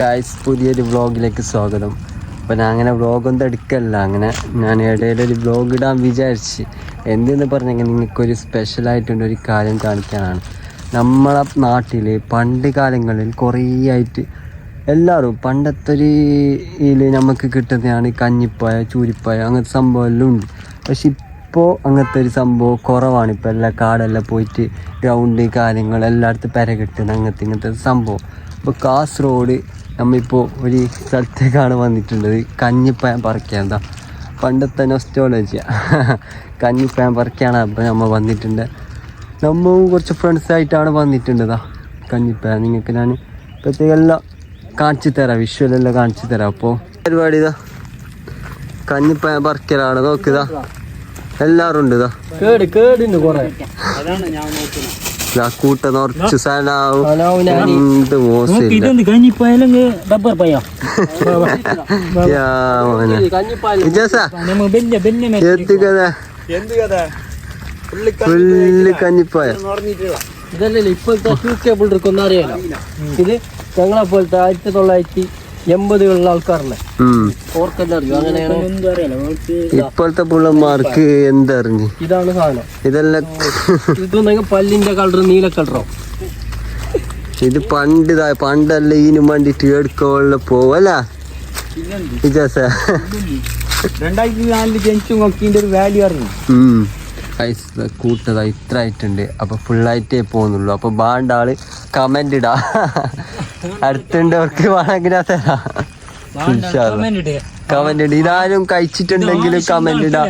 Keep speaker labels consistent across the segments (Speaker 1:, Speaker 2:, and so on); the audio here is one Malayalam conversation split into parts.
Speaker 1: ഗായ്സ്, പുതിയൊരു വ്ളോഗിലേക്ക് സ്വാഗതം. അപ്പോൾ ഞാൻ അങ്ങനെ വ്ളോഗൊന്നും എടുക്കല്ല, അങ്ങനെ ഞാൻ ഇടയിലൊരു വ്ളോഗ് ഇടാൻ വിചാരിച്ച്. എന്തെന്ന് പറഞ്ഞെങ്കിൽ നിങ്ങൾക്കൊരു സ്പെഷ്യലായിട്ടുള്ളൊരു കാര്യം കാണിക്കാനാണ്. നമ്മളെ നാട്ടിൽ പണ്ട് കാലങ്ങളിൽ കുറേ ആയിട്ട് എല്ലാവരും പണ്ടത്തെ ഒരു ഇതിൽ നമുക്ക് കിട്ടുന്നതാണ് കഞ്ഞിപ്പായ, ചൂരിപ്പായ, അങ്ങനത്തെ സംഭവമെല്ലാം ഉണ്ട്. പക്ഷെ ഇപ്പോൾ അങ്ങനത്തെ ഒരു സംഭവം കുറവാണ്. ഇപ്പോൾ എല്ലാ കാടെല്ലാം പോയിട്ട് ഗ്രൗണ്ട് കാര്യങ്ങൾ എല്ലായിടത്തും പെര കിട്ടുന്നത് ഇങ്ങനത്തെ സംഭവം. ഇപ്പോൾ കാസർഗോഡ് നമ്മളിപ്പോൾ ഒരു സ്ഥലത്തേക്കാണ് വന്നിട്ടുള്ളത്. കഞ്ഞിപ്പഴം പറിക്കാൻ. എന്താ പണ്ടത്തെ നൊസ്റ്റോളജിയ കഞ്ഞിപ്പഴം പറിക്കാണ്. അപ്പോൾ നമ്മൾ വന്നിട്ടുണ്ട്. നമ്മൾ കുറച്ച് ഫ്രണ്ട്സായിട്ടാണ് വന്നിട്ടുണ്ടതാ കഞ്ഞിപ്പഴം. നിങ്ങൾക്ക് ഞാൻ പ്രത്യേകം എല്ലാം കാണിച്ചു തരാം, വിഷ്വലെല്ലാം കാണിച്ചു തരാം. അപ്പോൾ പരിപാടി ഇതാ കഞ്ഞിപ്പഴം പറിക്കലാണ്. നോക്കിതാ എല്ലാവരും ഉണ്ട്. ഇതാ കൂട്ട നിറച്ച് സ്ഥലവും എന്ത് മോശമില്ല. ഫുള്ള് കഞ്ഞിപ്പായ.
Speaker 2: ഇതല്ലല്ലോ ഇപ്പോഴത്തെ കേബിൾ ഇരിക്കുന്ന അറിയാലോ. ഇത് ഞങ്ങളെ പോലത്തെ 1980 ആൾക്കാരല്ലേ ഓർക്കെല്ലാം അങ്ങനെയാണ്.
Speaker 1: ഇപ്പോഴത്തെ പിള്ളമാർക്ക് എന്തറിഞ്ഞു
Speaker 2: ഇതാണ് സാധനം.
Speaker 1: ഇതെല്ലാം
Speaker 2: ഇതൊന്നെങ്കിൽ പല്ലിന്റെ കളർ നീല കളറോ.
Speaker 1: ഇത് പണ്ടല്ല ഇതിനും വേണ്ടിട്ട് എടുക്കുള്ള പോവല്ല.
Speaker 2: 2004 ജനിച്ചു നോക്കിന്റെ ഒരു വാല്യൂ അറിഞ്ഞു.
Speaker 1: കൂട്ടത ഇത്ര ആയിട്ടുണ്ട്. അപ്പൊ ഫുള്ളായിട്ടേ പോകുന്നുള്ളൂ. അപ്പൊ ബാണ്ട ആള് കമന്റ് ഇടാ, അടുത്തുണ്ടവർക്ക് വേണമെങ്കിൽ തരാം. കമന്റ് ഇട. ഇതാരും കഴിച്ചിട്ടുണ്ടെങ്കിലും കമന്റ് ഇടാ.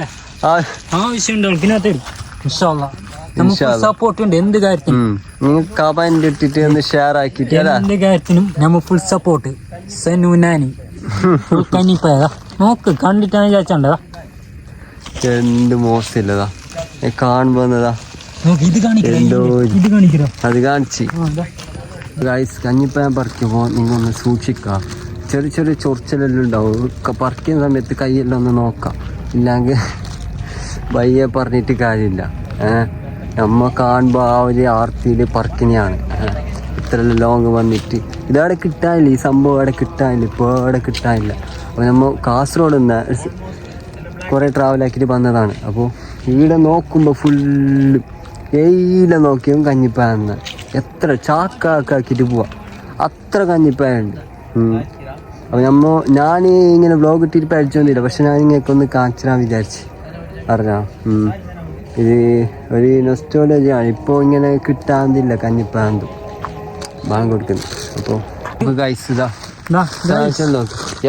Speaker 2: സപ്പോർട്ട് ഉണ്ട് എന്ത് കാര്യത്തിനും.
Speaker 1: നിങ്ങൾ കമന്റ് ഇട്ടിട്ട് ഒന്ന് ഷെയർ ആക്കിട്ട്
Speaker 2: എന്ത് കാര്യത്തിനും നമ്മ ഫുൾ സപ്പോർട്ട്. സനുനാനി നോക്ക് കണ്ടിട്ടാണ് വിചാരിച്ചണ്ടതാ.
Speaker 1: എന്ത് മോശമില്ലതാ കാണുമ്പോന്നതാ. അത് കാണിച്ച് ഗൈസ്. കഞ്ഞിപ്പഴം പറിക്കുമ്പോൾ നിങ്ങളൊന്ന് സൂക്ഷിക്കുക. ചെറിയ ചെറിയ ചൊറിച്ചലെല്ലാം ഉണ്ടാവും. പറിക്കുന്ന സമയത്ത് കൈയെല്ലാം ഒന്ന് നോക്കാം. ഇല്ലെങ്കിൽ വയ്യെ പറഞ്ഞിട്ട് കാര്യമില്ല. നമ്മ കാണുമ്പോൾ ആ ഒരു ആർത്തിയിൽ പറിക്കുന്നതാണ്. ഇത്ര ലോങ് വന്നിട്ട് ഇതവിടെ കിട്ടാനില്ല. ഈ സംഭവം അവിടെ കിട്ടാനില്ല. ഇപ്പോൾ അവിടെ കിട്ടാനില്ല. അപ്പോൾ നമ്മൾ കാസർഗോഡ് നിന്ന് കുറേ ട്രാവലാക്കിയിട്ട് വന്നതാണ്. അപ്പോൾ ഇവിടെ നോക്കുമ്പോൾ ഫുള്ള് ഏയില നോക്കിയും കഞ്ഞിപ്പായെന്ന്. എത്ര ചാക്കാക്കിയിട്ട് പോവാം, അത്ര കഞ്ഞിപ്പായുണ്ട്. അപ്പോൾ ഞാൻ ഇങ്ങനെ വ്ളോഗ് ഇട്ടിട്ട് പഠിച്ചൊന്നുമില്ല. പക്ഷെ ഞാൻ ഇങ്ങനെയൊക്കെ ഒന്ന് കാണിച്ചാൽ വിചാരിച്ച് അറിഞ്ഞാ. ഇത് ഒരു നൊസ്റ്റോളജിയാണ്. ഇപ്പോൾ ഇങ്ങനെ കിട്ടാതില്ല കഞ്ഞിപ്പാന്ത് ബാങ്ക് കൊടുക്കുന്നത്. അപ്പോൾ ഗൈസ് ഇതാ നോക്ക്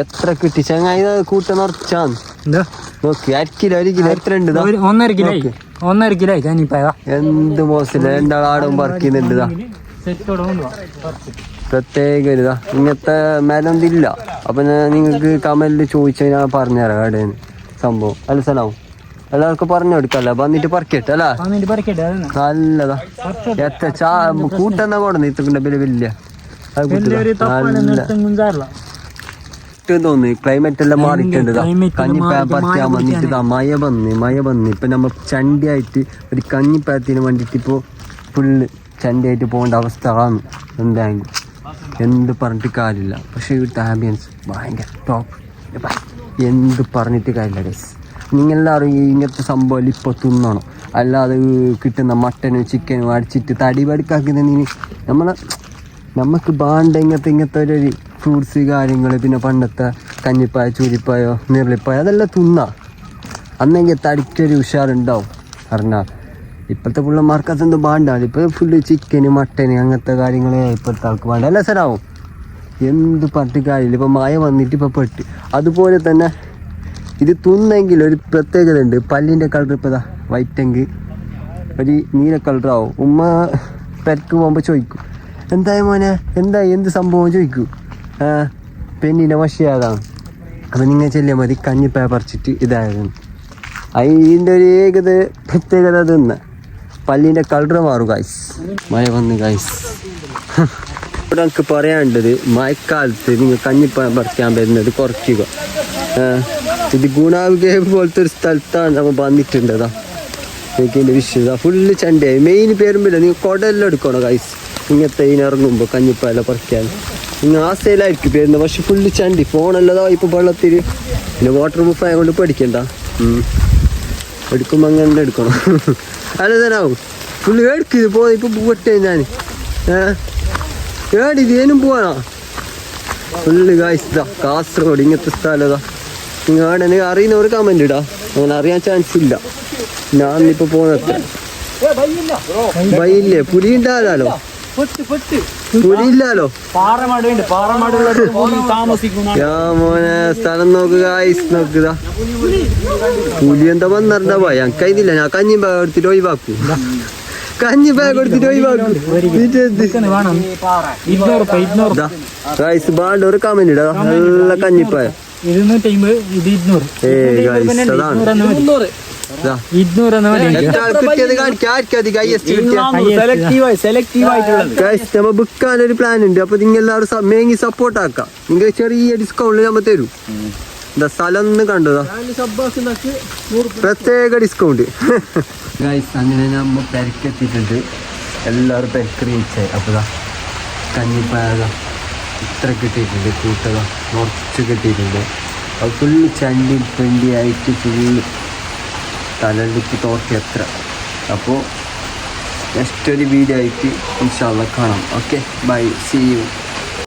Speaker 1: എത്ര കിട്ടി. ചങ്ങായി കൂട്ട നിറച്ചാന്ന് നോക്കി. 1 കിലോ എത്ര ഉണ്ട്?
Speaker 2: 1.5 കിലോ
Speaker 1: എന്ത് മോശമില്ല. രണ്ടാളും പറിക്കുന്നുണ്ട്. പ്രത്യേക ഇതാ ഇങ്ങനത്തെ മേലൊന്നില്ല. അപ്പൊ നിങ്ങൾക്ക് കമന്റിൽ ചോദിച്ചാൽ ഞാൻ പറഞ്ഞുതരാം എവിടെയാണ് സംഭവം. അല്ല സ്ഥലവും എല്ലാവർക്കും പറഞ്ഞു കൊടുക്കല്ല. വന്നിട്ട് പറിക്കട്ടെ അല്ല നല്ലതാ. എത്ര കൂട്ടെന്നാ കൊടുന്നു ഇത്ര വലിയ തോന്നി. ക്ലൈമറ്റ് എല്ലാം മാറിയിട്ടുണ്ട്. കഞ്ഞിപ്പഴം പറിക്കാൻ വന്നിട്ട് മഴ വന്ന് ഇപ്പൊ നമ്മ ചണ്ടിയായിട്ട് ഒരു കഞ്ഞിപ്പഴത്തിന് വേണ്ടിട്ട് ഇപ്പൊ ഫുള്ള് ചണ്ടിയായിട്ട് പോകേണ്ട അവസ്ഥ ആണ്. എന്തായാലും എന്ത് പറഞ്ഞിട്ട് കാര്യമില്ല. പക്ഷെ ഇവിടുത്തെ ആംബിയൻസ് ഭയങ്കര ടോപ്പ്. എന്ത് പറഞ്ഞിട്ട് കാര്യമില്ല ഗൈസ്. നിങ്ങളെല്ലാവരും ഇങ്ങനത്തെ സംഭവം ഇപ്പോൾ തിന്നണം. അല്ലാതെ കിട്ടുന്ന മട്ടനും ചിക്കനും അടിച്ചിട്ട് തടി പടിക്കാക്കുന്നതിന് നമുക്ക് ബാണ്ട ഇങ്ങനത്തെ ഒരു ഫ്രൂട്ട്സ് കാര്യങ്ങൾ, പിന്നെ പണ്ടത്തെ കഞ്ഞിപ്പായ, ചൂരിപ്പായോ, നീർലിപ്പായോ അതെല്ലാം തിന്നാ. അന്നെങ്കിൽ തടിക്കൊരു ഉഷാറുണ്ടാവും അറിഞ്ഞാൽ. ഇപ്പോഴത്തെ പിള്ളമാർക്ക് അതെന്ത് ബാണ്ടാണ്. ഇപ്പോൾ ഫുള്ള് ചിക്കന് മട്ടന് അങ്ങനത്തെ കാര്യങ്ങളെ ഇപ്പോഴത്തെ ആൾക്ക് വേണ്ട. അല്ല സാറാവും എന്ത് പറഞ്ഞിട്ട് കാര്യമില്ല. ഇപ്പോൾ മഴ വന്നിട്ട് ഇപ്പോൾ പെട്ട്. അതുപോലെ തന്നെ ഇത് തിന്നെങ്കിൽ ഒരു പ്രത്യേകത ഉണ്ട്. പല്ലിൻ്റെ കളർ ഇപ്പോൾ ഇതാ വൈറ്റെങ്കിൽ ഒരു നീല കളറാവും. ഉമ്മ പെരക്ക് പോകുമ്പോൾ ചോദിക്കും എന്തായി മോനെ, എന്തായി, എന്ത് സംഭവം ചോദിക്കൂ. പെണ്ണിൻ്റെ വശിയാതാണ്. അപ്പം നിങ്ങൾ ചെല്ലിയാൽ മതി. കഞ്ഞിപ്പഴം പറിച്ചിട്ട് ഇതായിരുന്നു. അതിൻ്റെ ഒരു പ്രത്യേകത തിന്ന പല്ലിൻ്റെ കളർ മാറും ഗൈസ്. മഴ വന്ന് ഗൈസ്. ഇവിടെ എനിക്ക് പറയാനുള്ളത്, മഴക്കാലത്ത് നിങ്ങൾ കഞ്ഞിപ്പഴം പറിക്കാൻ വരുന്നത് കുറയ്ക്കുക. ഇത് ഗുണാവ് കേവ് പോലത്തെ ഒരു സ്ഥലത്താണ് നമ്മൾ വന്നിട്ടുണ്ടതാ. എനിക്ക് എൻ്റെ വിശ്വത ഫുള്ള് ചണ്ടയായി. മെയിൻ പേരുമ്പില്ല. നിങ്ങൾ കുടയെല്ലാം എടുക്കണം ഗൈസ് ഇങ്ങനത്തെ ഇതിനിറങ്ങുമ്പോൾ കഞ്ഞിപ്പഴം പറിക്കാൻ. ഇങ്ങ് ആ സെയിലായിരിക്കും വരുന്നത്. പക്ഷെ ഫുള്ള് ചണ്ടി ഫോണല്ലതാ ഇപ്പൊ വെള്ളത്തിൽ. പിന്നെ വാട്ടർ പ്രൂഫ് ആയതുകൊണ്ട് പഠിക്കണ്ട. എടുക്കുമ്പോ അങ്ങനെ എടുക്കണം. അല്ല തരാവും ഫുള്ള് എടുക്കുന്നത് പോ. ഇപ്പൊ പോട്ടെ ഞാൻ ഏടിതേനും പോവാണോ ഫുള്ള് കാഴ്ച. കാസർഗോഡ് ഇങ്ങനത്തെ സ്ഥലതാ. നിങ്ങൾ അറിയുന്നവർ കമന്റ് ഇടാ. അങ്ങനെ അറിയാൻ ചാൻസ് ഇല്ല. ഞാൻ ഇപ്പൊ പോകുന്നത് ഭയില്ലേ പുലി ഉണ്ടാകാലോ. പുലി ഇല്ലാലോ. മോനെ സ്ഥലം നോക്കുക. ഐസ് നോക്കുക. പുലി എന്താ വന്നിരുന്നാ പോയ കയ്യില്ല. ഞാൻ കഞ്ഞി ബാഗ് എടുത്തിട്ട് ഒഴിവാക്കൂ. കഞ്ഞി ബാഗ് എടുത്തിട്ട് ഒഴിവാക്കൂ. ബാണ്ട് ഒരു കമന്റ് ഇടാ. നല്ല കഞ്ഞിപ്പായ ബുക്കാനൊരു പ്ലാൻ ഉണ്ട്. അപ്പൊ നിങ്ങൾ എല്ലാവരും മേങ്ങി സപ്പോർട്ട് ആക്കാം. നിങ്ങൾ ചെറിയ ഡിസ്കൗണ്ട് നമ്മ തരും. എന്താ സ്ഥലം ഒന്ന് കണ്ടതാ പ്രത്യേക ഡിസ്കൗണ്ട്. അങ്ങനെ നമ്മ പെരക്കെത്തിയിട്ടുണ്ട്. എല്ലാവരും പെരക്കറിയിച്ചേ. അപ്പൊ കഞ്ഞിപ്പായ ഇത്ര കിട്ടിയിട്ടുണ്ട്. കൂട്ടത കുറച്ച് കിട്ടിയിട്ടുണ്ട്. അത് ഫുള്ള് ചണ്ടി പെണ്ടിയായിട്ട് ഫുള്ള് തലടിക്ക് തോട്ടി എത്ര. അപ്പോൾ നെക്സ്റ്റ് ഒരു വീഡിയോ ആയിട്ട് ഇൻഷാ അല്ലാഹ് കാണാം. Okay bye, see U.